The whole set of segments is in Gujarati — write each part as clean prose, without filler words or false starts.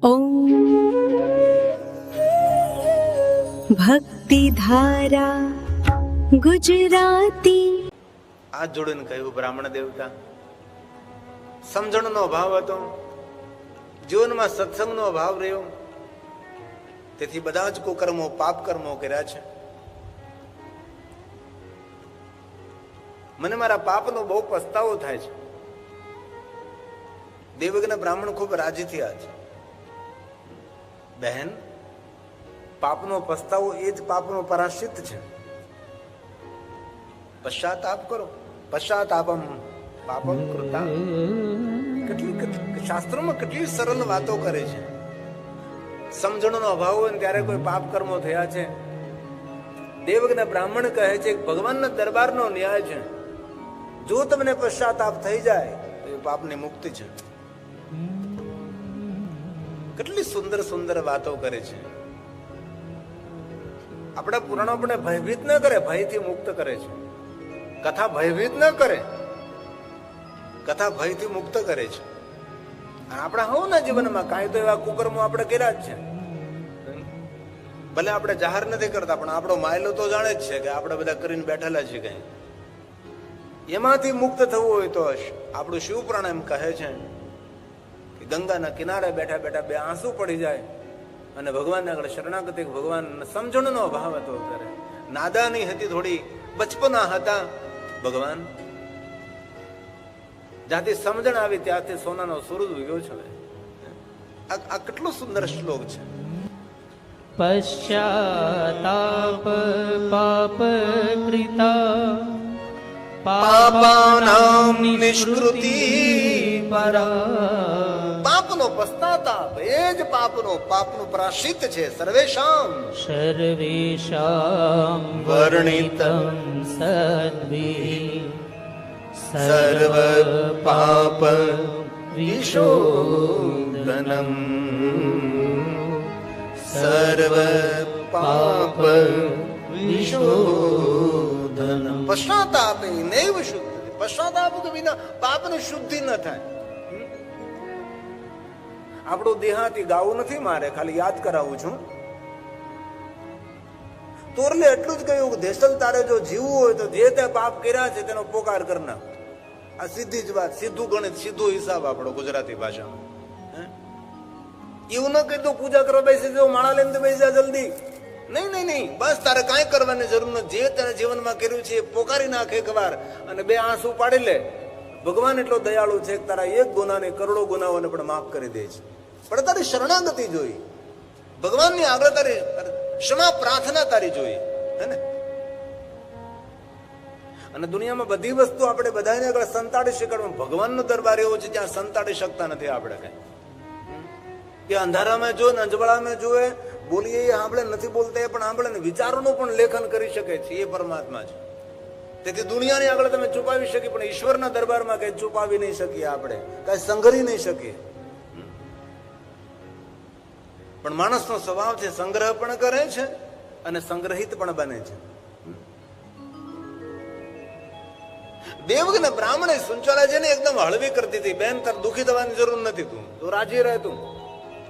ઓમ ભક્તિ ધારા ગુજરાતી. આ જોડીને કહ્યું બ્રાહ્મણ દેવતા. સમજણનો અભાવ હતો, જીવનમાં સત્સંગનો અભાવ રહ્યો, તેથી બધા જ કુકર્મો પાપ કર્મો કર્યા છે. મને મારા પાપનો બહુ પસ્તાવો થાય છે. દેવજ્ઞ બ્રાહ્મણ ખૂબ રાજી થયા છે. બહેન, પાપનો પસ્તાવો એ જ પાપનો પરાશ્ચિત છે. પશ્ચાતાપ કરો. પશ્ચાતાપમ પાપમ કૃતા. કેટલી શાસ્ત્રોમાં કેટલી સરળ વાતો કરે છે. સમજણનો અભાવ હોય ને ત્યારે કોઈ પાપ કર્મો થયા છે. દેવજ્ઞ બ્રાહ્મણ કહે છે કે ભગવાનના દરબારનો ન્યાય છે, જો તમને પશ્ચાતાપ થઈ જાય તો એ પાપની મુક્તિ છે. કેટલી સુંદર સુંદર વાતો કરે છે. આપણા પુરાણો આપણે ભયભીત ન કરે, ભયથી મુક્ત કરે છે. કથા ભયભીત ન કરે, કથા ભયથી મુક્ત કરે છે. આપણા હોના જીવનમાં કાંઈ તો એવા કુકર્મો આપણે કર્યા જ છે. ભલે આપણે જાહેર નથી કરતા, પણ આપણો માયલો તો જાણે જ છે કે આપણે બધા કરીને બેઠેલા છીએ. કઈ એમાંથી મુક્ત થવું હોય તો આપણું શિવ પુરાણ એમ કહે છે કે ગંગાના કિનારે બેઠા બેઠા બે આંસુ પડી જાય અને ભગવાનને આગળ શરણાગતિ. ભગવાન સમજણનો અભાવ હતો, ત્યારે નાદાની હતી, થોડી બચપના હતા. ભગવાન જ્યાંથી સમજણ આવી ત્યાંથી સોનાનો સૂરજ ઉગ્યો છે. આ કેટલો સુંદર શ્લોક છે. પશ્ચાતાપ પાપ કૃતા પાપાનામ નિષ્કૃતિ પરા. પાપનો પશ્ચાતાપ એ જ પાપનું પ્રાશ્ચિત છે. સર્વેષામ સર્વેષાં વર્ણિતં સદ્ભિ સર્વ પાપ વિશોધનમ. સર્વ પાપ વિશોધનમ. પશ્ચાતાપ નૈવ શુદ્ધ. પશ્ચાતાપ વિના પાપની શુદ્ધિ ન થાય. આપણું દેહાતી ગાવું નથી મારે, ખાલી યાદ કરાવું છું. તોરલે એટલું જ કહ્યું કે દેસલ તારે જો જીવવું હોય તો જે તે પાપ કર્યા છે તેનો પોકાર કરના. આ સીધી જ વાત, સીધું ગણિત, સીધો હિસાબ આપણો ગુજરાતી ભાષામાં. એવું ન કહી દો પૂજા કરવા બેસી જાઓ, માળા લઈને બેસી જા જલ્દી. નહીં નહીં નહીં, બસ તારે કાંઈ કરવાની જરૂર નથી. જે તારે જીવનમાં કર્યું છે એ પોકારી નાખે એકવાર અને બે આંસુ પાડી લે. ભગવાન એટલો દયાળુ છે કે તારા એક ગુનાને કરોડો ગુનાઓને પણ માફ કરી દે છે. પણ તારી શરણાગતિ જોઈ, ભગવાનની આગળ તારી ક્ષમા પ્રાર્થના તારી જોઈ, હે ને? અને દુનિયામાં બધી વસ્તુ આપણે બધાને આગળ સંતાડી શકાય, ભગવાનનો દરબાર એવો છે જ્યાં સંતાડી શકતા નથી આપણે કઈ. એ અંધારામાં જો ને અંજવાળામાં જોવે, બોલીએ એ સાંભળે, નથી બોલતા એ પણ સાંભળે ને વિચારોનું પણ લેખન કરી શકે છે. એ પરમાત્મા છે. તેથી દુનિયાની આગળ તમે છુપાવી શકીએ, પણ ઈશ્વરના દરબારમાં કઈ છુપાવી નહીં શકીએ, આપણે કઈ સંઘરી નહીં શકીએ. પણ માણસનો સ્વભાવ છે, સંગ્રહ પણ કરે છે અને સંગ્રહિત પણ બને છે. દેવજ્ઞ બ્રાહ્મણે સુંચલાજીને એકદમ હળવી કરતી હતી. બેન, તાર દુખી થવાની જરૂર નથી, તું રાજી રહે. તું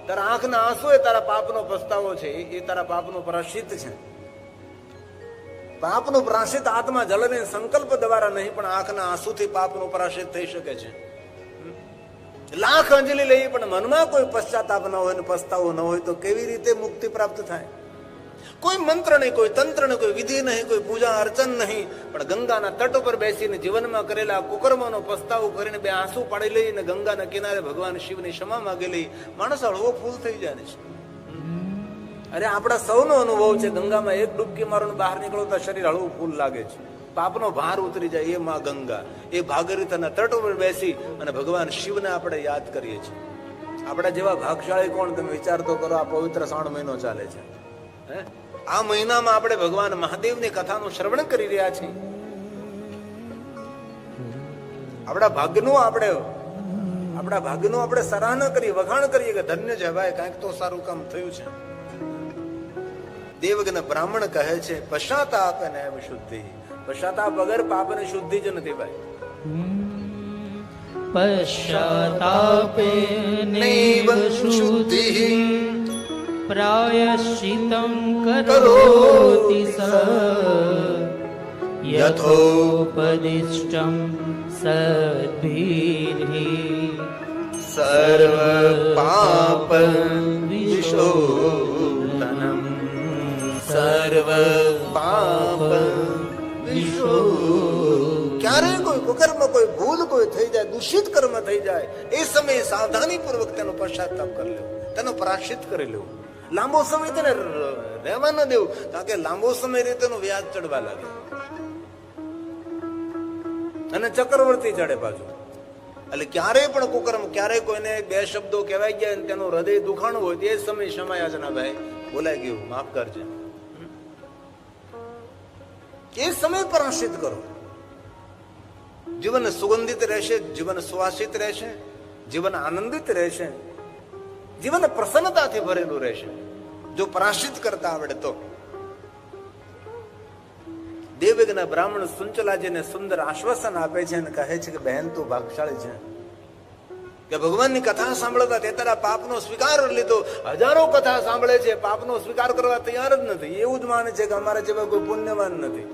તારા આંખના આંસુ એ તારા પાપનો પસ્તાવો છે, એ તારા પાપનો પ્રાશ્ચિત છે. પાપનું પ્રાશ્ચિત આત્મા જલને સંકલ્પ દ્વારા નહીં, પણ આંખના આંસુથી પાપનું પ્રાશ્ચિત થઈ શકે છે. લાખ અંજલિ લઈ પણ મનમાં કોઈ પશ્ચાતાપ ન હોય ને પસ્તાવો ન હોય તો કેવી રીતે મુક્તિ પ્રાપ્ત થાય? કોઈ મંત્ર નહીં, કોઈ તંત્ર નહીં, કોઈ વિધિ નહીં, કોઈ પૂજા અર્ચન નહીં, પણ ગંગાના તટ ઉપર બેસીને જીવનમાં કરેલા કુકર્મોનો પસ્તાવો કરીને બે આંસુ પાડી લઈને ગંગાના કિનારે ભગવાન શિવની ક્ષમા માંગી લઈ, માણસ હળવો ફૂલ થઈ જાય છે. અરે આપણા સૌનો અનુભવ છે, ગંગામાં એક ડૂબકી મારો બહાર નીકળો તો શરીર હળવું ફૂલ લાગે છે, પાપનો ભાર ઉતરી જાય. એ માં ગંગા, એ ભાગીરથના તટ ઉપર બેસી અને ભગવાન શિવને આપણે યાદ કરીએ છીએ. આપણા જેવા ભાગશાળી કોણ? તમે વિચાર તો કરો. આ પવિત્ર 3 મહિનો ચાલે છે. હે, આ મહિનામાં આપણે ભગવાન મહાદેવની કથાનું શ્રવણ કરી રહ્યા છીએ. આપણા ભાગ્યનું આપણે સરાહના કરીએ, વખાણ કરીએ કે ધન્ય છે ભાઈ, કાંઈક તો સારું કામ થયું છે. દેવજ્ઞ બ્રાહ્મણ કહે છે પશ્ચાતાપ અને શુદ્ધિ. પશ્ચાતાપ વગર પાપની શુદ્ધિ જ નથી ભાઈ. પશ્ચાતાપેનૈવ શુદ્ધિઃ પ્રાયશ્ચિતં કરોતિ કરોતિ સ યથોપદિષ્ટં સદ્ભીર્ સર્વ પાપ વિશોધનમ સર્વ પાપ વિશોધન. ક્યારેય કોઈ કુકર્મ, કોઈ ભૂલ કોઈ થઈ જાય, દૂષિત કર્મ થઈ જાય, એ સમયે સાવધાની પૂર્વક તેનો પશ્ચાતાપ કરી લેવો, તેનો પ્રાયશ્ચિત કરી લેવું. લાંબો સમય તેને રહેવા ન દેવું, કારણ કે લાંબો સમય રહે તેનું વ્યાજ ચડવા લાગે અને ચક્રવર્તી ચડે પાછું. એટલે ક્યારેય પણ કુકર્મ, ક્યારેય કોઈને બે શબ્દો કહેવાય ગયા અને તેનું હૃદય દુખાણું હોય તે સમય ક્ષમાયાચના, ભાઈ બોલાઈ ગયું, માફ કરજે, એ સમય પ્રાયશ્ચિત કરો. જીવન સુગંધિત રહેશે, જીવન સુવાસિત રહેશે, જીવન આનંદિત રહેશે, જીવન પ્રસન્નતાથી ભરેલું રહેશે જો પ્રાયશ્ચિત કરતા આવડે તો. દેવયજ્ઞ બ્રાહ્મણ સુંચલાજીને સુંદર આશ્વાસન આપે છે અને કહે છે કે બહેન તું ભાગશાળી છે કે ભગવાનની કથા સાંભળતા તે તારા પાપનો સ્વીકાર લીધો. હજારો કથા સાંભળે છે, પાપનો સ્વીકાર કરવા તૈયાર જ નથી, એવું જ માને છે કે અમારા જેવા કોઈ પુણ્યવાન નથી.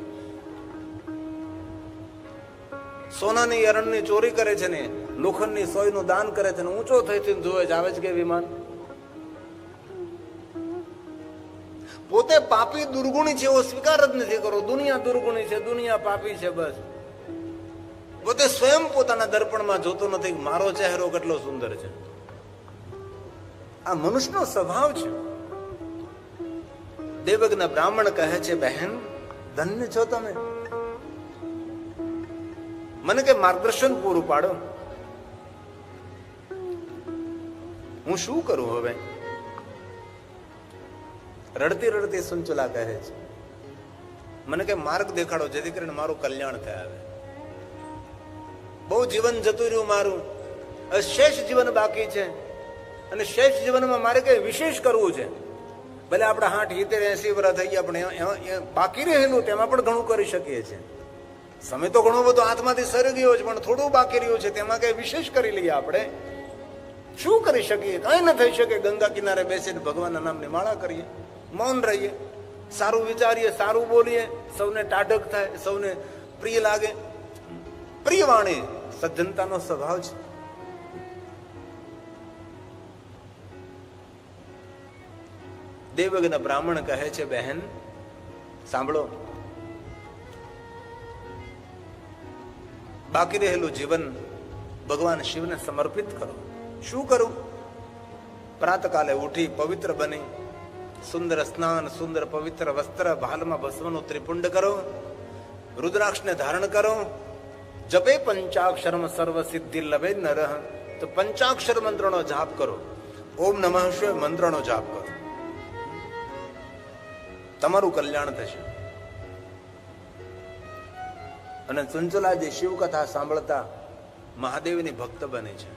સોનાની અરણની ચોરી કરે છે ને લોખંડની સોયનું દાન કરે છે ને ઊંચો થઈને જોવે છે આવે છે કે વિમાન. પોતે પાપી દુર્ગુણી છે એવો સ્વીકાર જ નથી કરો. દુનિયા દુર્ગુણી છે, દુનિયા પાપી છે, બસ. પોતે સ્વયં પોતાના દર્પણમાં જોતો નથી મારો ચહેરો કેટલો સુંદર છે. આ મનુષ્યનો સ્વભાવ છે. દેવજ્ઞ બ્રાહ્મણ કહે છે બહેન ધન્ય છો તમે, મને કે માર્ગદર્શન પૂરું પાડો, હું શું કરું હવે? રડતી રડતી સુંચલા કહે છે મને કે માર્ગ દેખાડો જેથી કરીને મારું કલ્યાણ થાય. હવે બહુ જીવન જતું રહ્યું મારું, શેષ જીવન બાકી છે અને શેષ જીવનમાં મારે કઈ વિશેષ કરવું છે. ભલે આપણે 60, 70, 80 વર્ષ થઈ ગયા પણ બાકી રહેલું તેમાં પણ ઘણું કરી શકીએ છીએ. સમય તો ઘણો બધો હાથમાંથી સરી ગયો છે પણ થોડું બાકી રહ્યું છે, તેમાં કઈ વિશેષ કરી લઈએ. આપણે શું કરી શકીએ? કઈ ન થઈ શકે. ગંગા કિનારે બેસીને ભગવાનના નામની માળા કરીએ, મૌન રહીએ, સારું વિચારીએ, સારું બોલીએ, સૌને ટાઢક થાય, સૌને પ્રિય લાગે. પ્રિય વાણી સજ્જનતાનો સ્વભાવ છે. દેવજ્ઞ બ્રાહ્મણ કહે છે બહેન સાંભળો, બાકી રહેલું જીવન ભગવાન શિવને સમર્પિત કરો. શું કરું? પ્રાતકાલે ઉઠી પવિત્ર બની સુંદર સ્નાન, સુંદર પવિત્ર વસ્ત્ર, ભાલમાં ભસ્મનું ત્રિપુંડ કરો, રુદ્રાક્ષને ધારણ કરો, જપે પંચાક્ષરમ સર્વ સિદ્ધિ લભે નરઃ. તો પંચાક્ષર મંત્રનો જાપ કરો, ઓમ નમઃ શિવાય મંત્રનો જાપ કરો, તમારું કલ્યાણ થશે. અને ચંચલાજી શિવકથા સાંભળતા મહાદેવની ભક્ત બને છે.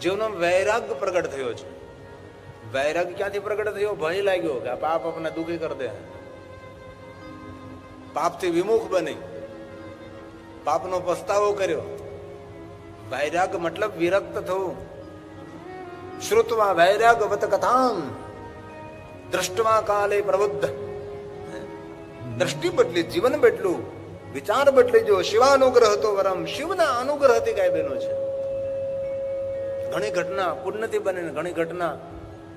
જીવનમાં વૈરાગ્ય પ્રગટ થયો છે. વૈરાગ્ય ક્યાંથી પ્રગટ થયો? ભય લાગ્યો કે આ પાપ આપણને દુઃખી કરી દે. પાપથી વિમુખ બની પાપનો પસ્તાવો કર્યો. વૈરાગ્ય મતલબ વિરક્ત થવું. શ્રુત્વા વૈરાગ્યવત કથામ દ્રષ્ટવા કાલે પ્રબુદ્ધ. દ્રષ્ટિ બદલી, જીવન બદલું, વિચાર બદલી જો. શિવાનુગ્રહ તો વરમ, શિવના અનુગ્રહથી કઈ બન્યું છે. ઘણી ઘટના પુણ્યથી બને, ઘણી ઘટના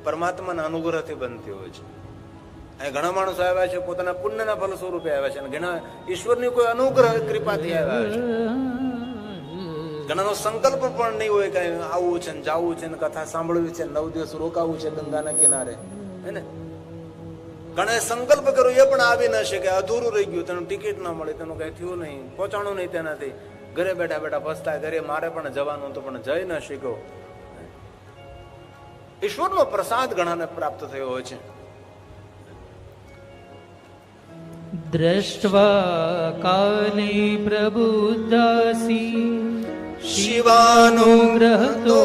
પરમાત્માના અનુગ્રહથી બનતી હોય છે. અહીં ઘણા માણસો આવ્યા છે પોતાના પુણ્યના ફલ સ્વરૂપે આવ્યા છે અને ઘણા ઈશ્વરની કોઈ અનુગ્રહ કૃપાથી આવ્યા છે. ઘણાનો સંકલ્પ પણ નહીં હોય કઈ આવવું છે ને જવું છે ને કથા સાંભળવી છે, 9 દિવસ રોકાવું છે ગંગાના કિનારે, હે ને. ઘણા સંકલ્પ કર્યો એ પણ આવી ન શકે, અધૂરું રહી ગયું, તેનું ટિકિટ ના મળે, તેનું કઈ થયું નહીં, પહોંચાણું નહીં તેનાથી. ઘરે બેઠા બેઠા પસ્તાય, ઘરે મારે પણ જવાનું તો પણ જઈ ન શક્યો. ઈશ્વરનો પ્રસાદ ઘણાને પ્રાપ્ત થયો હોય છે. દ્રષ્ટવા કાલે પ્રબુદ્ધાસી શિવાનુગ્રહતો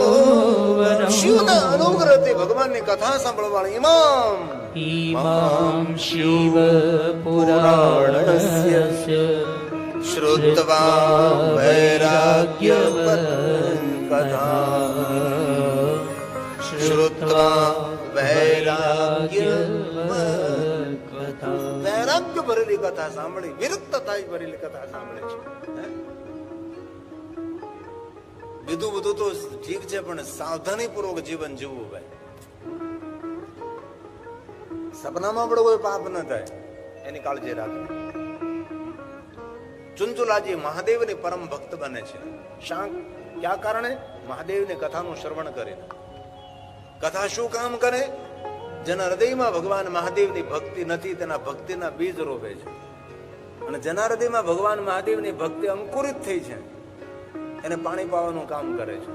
વરમ. શિવના અનુગ્રહથી ભગવાનની કથા સાંભળવાળી ઇમામ શિવ પુરાણસ્ય શ્રુત્વા વૈરાગ્ય કથા શ્રુત્વા વૈરાગ્ય વૈરાગ્ય ભરેલી કથા સાંભળી, વિરક્તતા ભરેલી કથા સાંભળે છે. બીજું બધું તો ઠીક છે, પણ સાવધાની પૂર્વક જીવન જીવવું ભાઈ. સપનામાં પણ કોઈ પાપ ન થાય એની કાળજી રાખવી. ચુંચુલાજી મહાદેવની પરમ ભક્ત બને છે. ક્યાં કારણે? મહાદેવની કથાનું શ્રવણ કરીને. કથા શું કામ કરે? જેના હૃદયમાં ભગવાન મહાદેવની ભક્તિ નથી તેના ભક્તિના બીજ રોપે છે, અને જેના હૃદયમાં ભગવાન મહાદેવની ભક્તિ અંકુરિત થઈ છે એને પાણી પાવાનું કામ કરે છે.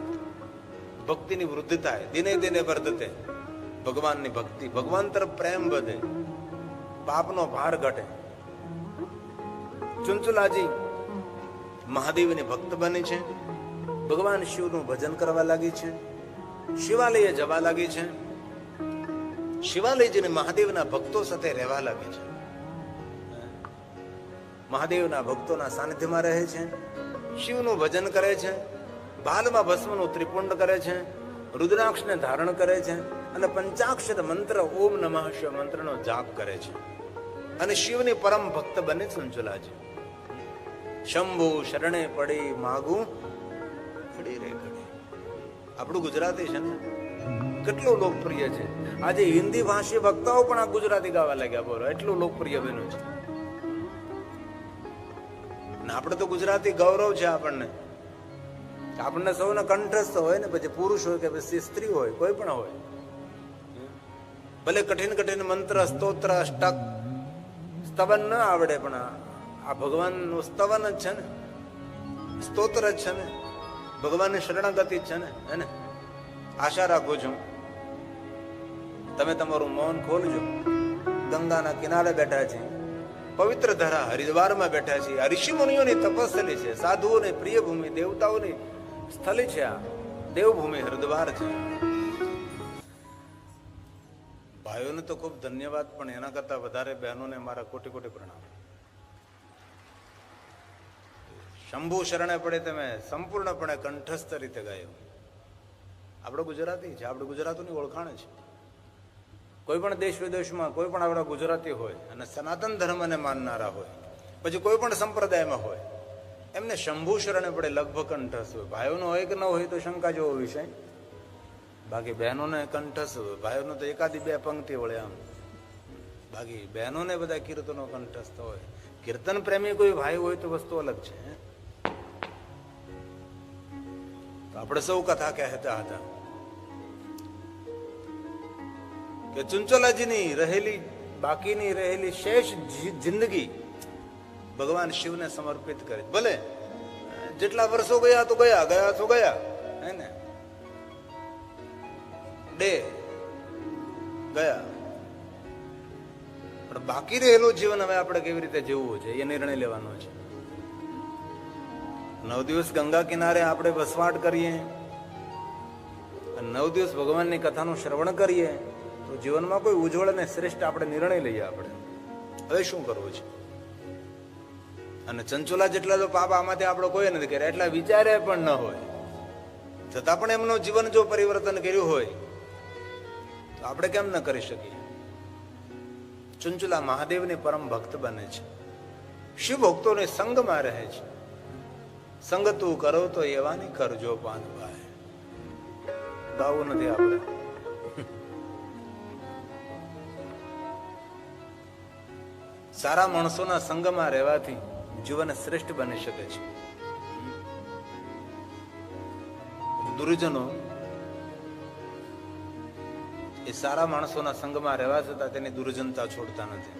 ભક્તિની વૃદ્ધિ થાય, દિને દિને વર્ધતે. ભગવાનની ભક્તિ, ભગવાન તરફ પ્રેમ વધે, પાપનો ભાર ઘટે. ચુંચુલાજી મહાદેવની ભક્ત બની છે, ભગવાન શિવનું ભજન કરવા લાગી છે, શિવાલયે જવા લાગી છે, શિવાલયજીને મહાદેવના ભક્તો સાથે રહેવા લાગી છે, મહાદેવના ભક્તોના સાનિધ્યમાં રહે છે, શિવનું ભજન કરે છે, ભાલમાં ભસ્મનું ત્રિપુંડ કરે છે, રુદ્રાક્ષને ધારણ કરે છે, અને પંચાક્ષર મંત્ર ઓમ નમઃ શિવાય મંત્રનો જાપ કરે છે, અને શિવની પરમ ભક્ત બને ચંચુલાજી. શંભુ શરણે પડી માગું ખડી રે ખડી. આપણું ગુજરાતી છે ને કેટલું લોકપ્રિય છે. આજે હિન્દી ભાષી વક્તાઓ પણ આ ગુજરાતી ગાવા લાગ્યા. બોલો, એટલું લોકપ્રિય બન્યું છે. આપણે તો ગુજરાતી ગૌરવ છે. આપણને સૌને કંઠસ્થ હોય ને, પછી પુરુષ હોય કે પછી સ્ત્રી હોય, કોઈ પણ હોય, ભલે કઠિન કઠિન મંત્ર સ્તોત્ર અષ્ટક સ્તવન ન આવડે, પણ આ ભગવાનનું સ્તવન જ છે ને, સ્તોત્ર જ છે ને, ભગવાનની શરણાગતિ જ છે ને. હે ને? આશા રાખું છું તમે તમારું મૌન ખોલજો. ગંગાના કિનારે બેઠા છે, પવિત્ર ધરા હરિદ્વારમાં બેઠા છે. આ ઋષિ મુનિઓની તપસ્થલી છે, સાધુઓની પ્રિય ભૂમિ, દેવતાઓની સ્થલી છે. આ દેવભૂમિ હરિદ્વાર છે. ભાઈઓને તો ખૂબ ધન્યવાદ, પણ એના કરતા વધારે બહેનોને મારા કોટી કોટી પ્રણામ. શંભુ શરણે પડે તમે સંપૂર્ણપણે કંઠસ્થ રીતે ગાયો. આપણો ગુજરાતી છે, આપણે ગુજરાતીની ઓળખાણ છે. કોઈ પણ દેશ વિદેશમાં કોઈ પણ આપણા ગુજરાતી હોય અને સનાતન ધર્મને માનનારા હોય, પછી કોઈ પણ સંપ્રદાયમાં હોય, એમને શંભુ શરણે પડે લગભગ કંઠસ્થ હોય. ભાઈઓનો હોય કે ન હોય તો શંકા જેવો વિષય. બાકી બહેનોને કંઠસ્થ હોય. ભાઈઓનો તો એકાદી બે પંક્તિ વળે આમ, બાકી બહેનોને બધા કીર્તનો કંઠસ્થ હોય. કીર્તન પ્રેમી કોઈ ભાઈ હોય તો વસ્તુ અલગ છે. તો આપણે સૌ કથા કહેતા હતા કે ચુંચલાજીની રહેલી બાકીની રહેલી શેષ જિંદગી ભગવાન શિવને સમર્પિત કરે. ભલે જેટલા વર્ષો ગયા તો ગયા, ગયા તો ગયા, હે ને, ડે ગયા, પણ બાકી રહેલું જીવન હવે આપણે કેવી રીતે જીવવું છે એ નિર્ણય લેવાનો છે. 9 દિવસ ગંગા કિનારે આપણે વસવાટ કરીએ, 9 દિવસ ભગવાનની કથાનું શ્રવણ કરીએ તો જીવનમાં કોઈ ઉજ્જવળ અને શ્રેષ્ઠ આપણે નિર્ણય લઈએ. આપણે હવે શું કરવું છે? અને ચંચુલા જેટલા તો પાપ આમાંથી આપણો કોઈ નથી કર્યા, એટલા વિચારે પણ ન હોય, છતાં પણ એમનું જીવન જો પરિવર્તન કર્યું હોય તો આપણે કેમ ન કરી શકીએ? ચુંચુલા મહાદેવની પરમ ભક્ત બને છે, શિવ ભક્તોને સંગમાં રહે છે. સંગ તું કરો તો એવાની કરજો પાનભાઈ. ગાવું નથી આપણે. સારા માણસોના સંગમાં રહેવાથી જીવન શ્રેષ્ઠ બની શકે છે. દુર્જનો એ સારા માણસોના સંગમાં રહેવા છતાં તેની દુર્જનતા છોડતા નથી.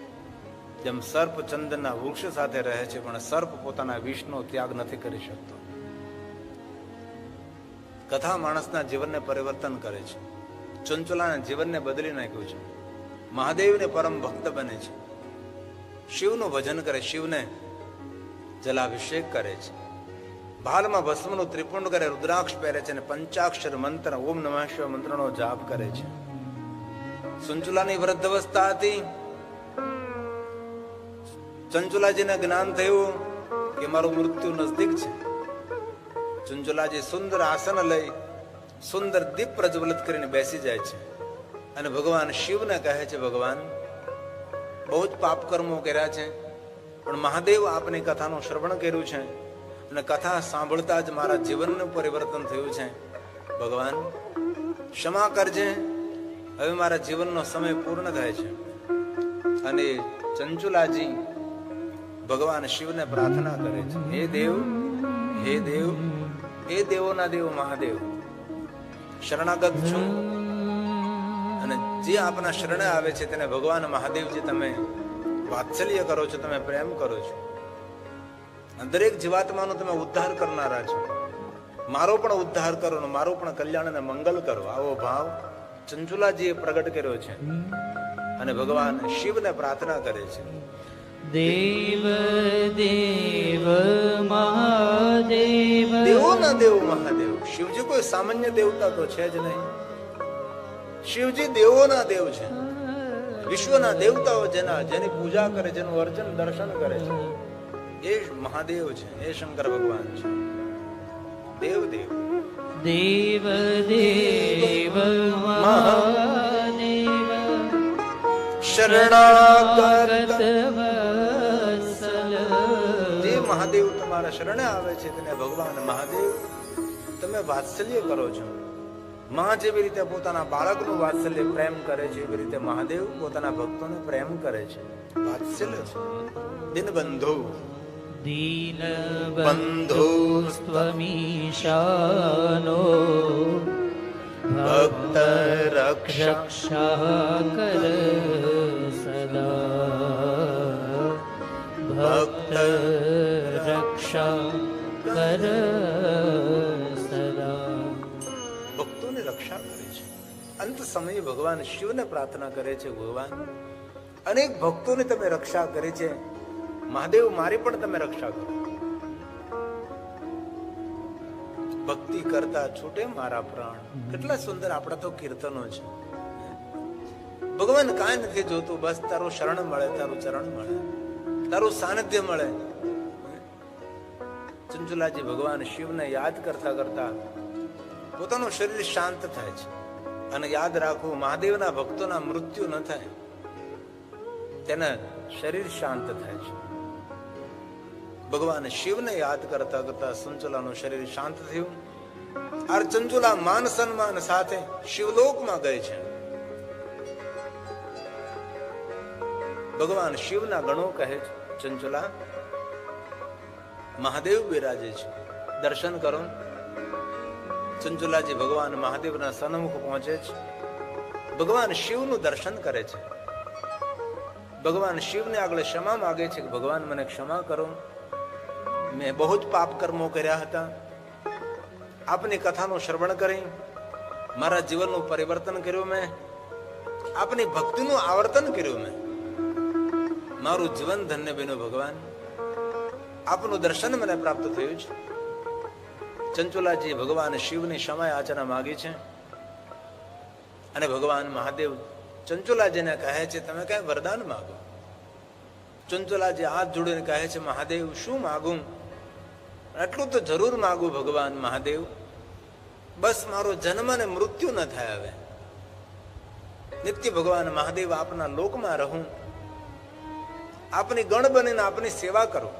જેમ સર્પ ચંદનના વૃક્ષ સાથે રહે છે, પણ સર્પ પોતાના વિષનો ત્યાગ નથી કરી શકતો. કથા માણસના જીવનને પરિવર્તન કરે છે. ચંચુલાના જીવનને બદલી નાખ્યું છે. મહાદેવને પરમ ભક્ત બને છે, શિવનું ભજન કરે, શિવને જલાભિષેક કરે છે, ભાલમાં ભસ્મનું ત્રિપુંડ કરે, રુદ્રાક્ષ પહેરે છે અને પંચાક્ષર મંત્ર ઓમ નમઃ શિવાય મંત્રનો જાપ કરે છે. ચંચુલાની વૃદ્ધાવસ્થા હતી. ચંચુલાજીને જ્ઞાન થયું કે મારું મૃત્યુ નજદીક છે. ચંચુલાજી સુંદર આસન લઈ સુંદર દીપ પ્રજ્વલિત કરીને બેસી જાય છે અને ભગવાન શિવને કહે છે, ભગવાન બહુ જ પાપ કર્મો કર્યા છે, પણ મહાદેવ આપની કથાનું શ્રવણ કર્યું છે અને કથા સાંભળતા જ મારા જીવનનું પરિવર્તન થયું છે. ભગવાન ક્ષમા કરજે, હવે મારા જીવનનો સમય પૂર્ણ થાય છે. અને ચંચુલાજી ભગવાન શિવને પ્રાર્થના કરે છે, હે દેવ, હે દેવ, હે દેવોના દેવ મહાદેવ, શરણાગત છું અને જે આપના શરણે આવે છે તેને ભગવાન મહાદેવજી તમે વાત્સલ્ય કરો છો, તમે પ્રેમ કરો છો. દરેક જીવાત્માનો તમે ઉદ્ધાર કરનારા છો. મારો પણ ઉદ્ધાર કરો ને મારું પણ કલ્યાણ અને મંગલ કરો. આવો ભાવ ચંચુલાજીએ પ્રગટ કર્યો છે અને ભગવાન શિવને પ્રાર્થના કરે છે. દેવ દેવ મહાદેવ, દેવોના દેવ મહાદેવ. શિવજી કોઈ સામાન્ય દેવતા તો છે જ નહીં. શિવજી દેવોના દેવ છે. વિશ્વના દેવતાઓ જેની પૂજા કરે, જેનું અર્ચન દર્શન કરે છે, એ મહાદેવ છે, એ શંકર ભગવાન છે. દેવ દેવ દેવ દેવ મહાદેવ, શરણાગત વત્સલ. જે મહાદેવ તમારા શરણે આવે છે તેને ભગવાન મહાદેવ તમે વાત્સલ્ય કરો છો. માં જેવી રીતે પોતાના બાળકનું વાત્સલ્ય પ્રેમ કરે છે, એવી રીતે મહાદેવ પોતાના ભક્તોને પ્રેમ કરે છે, વાત્સલ્ય છે. દિનબંધુ દીન બંધુ સ્ત્વમીશાનો ભક્ત રક્ષા કર સદા, ભક્ત રક્ષા કર સદા. ભક્તોની રક્ષા કરે છે. અંત સમયે ભગવાન શિવને પ્રાર્થના કરે છે, ભગવાન અનેક ભક્તોની તમે રક્ષા કરી છે, મહાદેવ મારી પણ તમે રક્ષા કરો. ભક્તિ કરતા છૂટે મારા પ્રાણ. કેટલા સુંદર આપણા તો કીર્તનો છે. ભગવાન કાંઈ નથી જોતું, બસ તારું શરણ મળે, તારું ચરણ મળે, તારું સાનિધ્ય મળે. ચંચુલાજી ભગવાન શિવને યાદ કરતા કરતા પોતાનું શરીર શાંત થાય છે. અને યાદ રાખવું, મહાદેવના ભક્તોના મૃત્યુ ન થાય, તેના શરીર શાંત થાય છે. ભગવાન શિવને યાદ કરતા કરતા ચંચુલાનું શરીર શાંત થયું. આ ચંચુલા માન સન્માન સાથે શિવલોકમાં ગઈ છે. ભગવાન શિવના ગણો કહે છે, ચંચુલા મહાદેવ બિરાજે છે, દર્શન કરો. ચંચુલાજી ભગવાન મહાદેવના સન્મુખ પહોંચે છે. ભગવાન શિવનું દર્શન કરે છે. ભગવાન શિવને આગળ ક્ષમા માગે છે કે ભગવાન મને ક્ષમા કરો, મેં બહુ જ પાપ કર્મો કર્યા હતા. આપની કથાનું શ્રવણ કરી મારા જીવનનું પરિવર્તન કર્યું, મેં આપની ભક્તિનું આવર્તન કર્યું, મેં મારું જીવન ધન્ય બન્યું. ભગવાન આપનું દર્શન મને પ્રાપ્ત થયું છે. ચંચુલાજી ભગવાન શિવની ક્ષમા યાચના માગી છે અને ભગવાન મહાદેવ ચંચુલાજીને કહે છે, તમે કઈ વરદાન માગો. ચંચુલાજી હાથ જોડીને કહે છે, મહાદેવ શું માગું? આટલું તો જરૂર માગું ભગવાન મહાદેવ, બસ મારો જન્મ અને મૃત્યુ ન થાય. હવે નિત્ય ભગવાન મહાદેવ આપના લોકમાં રહું, આપની ગણ બનીને આપની સેવા કરું.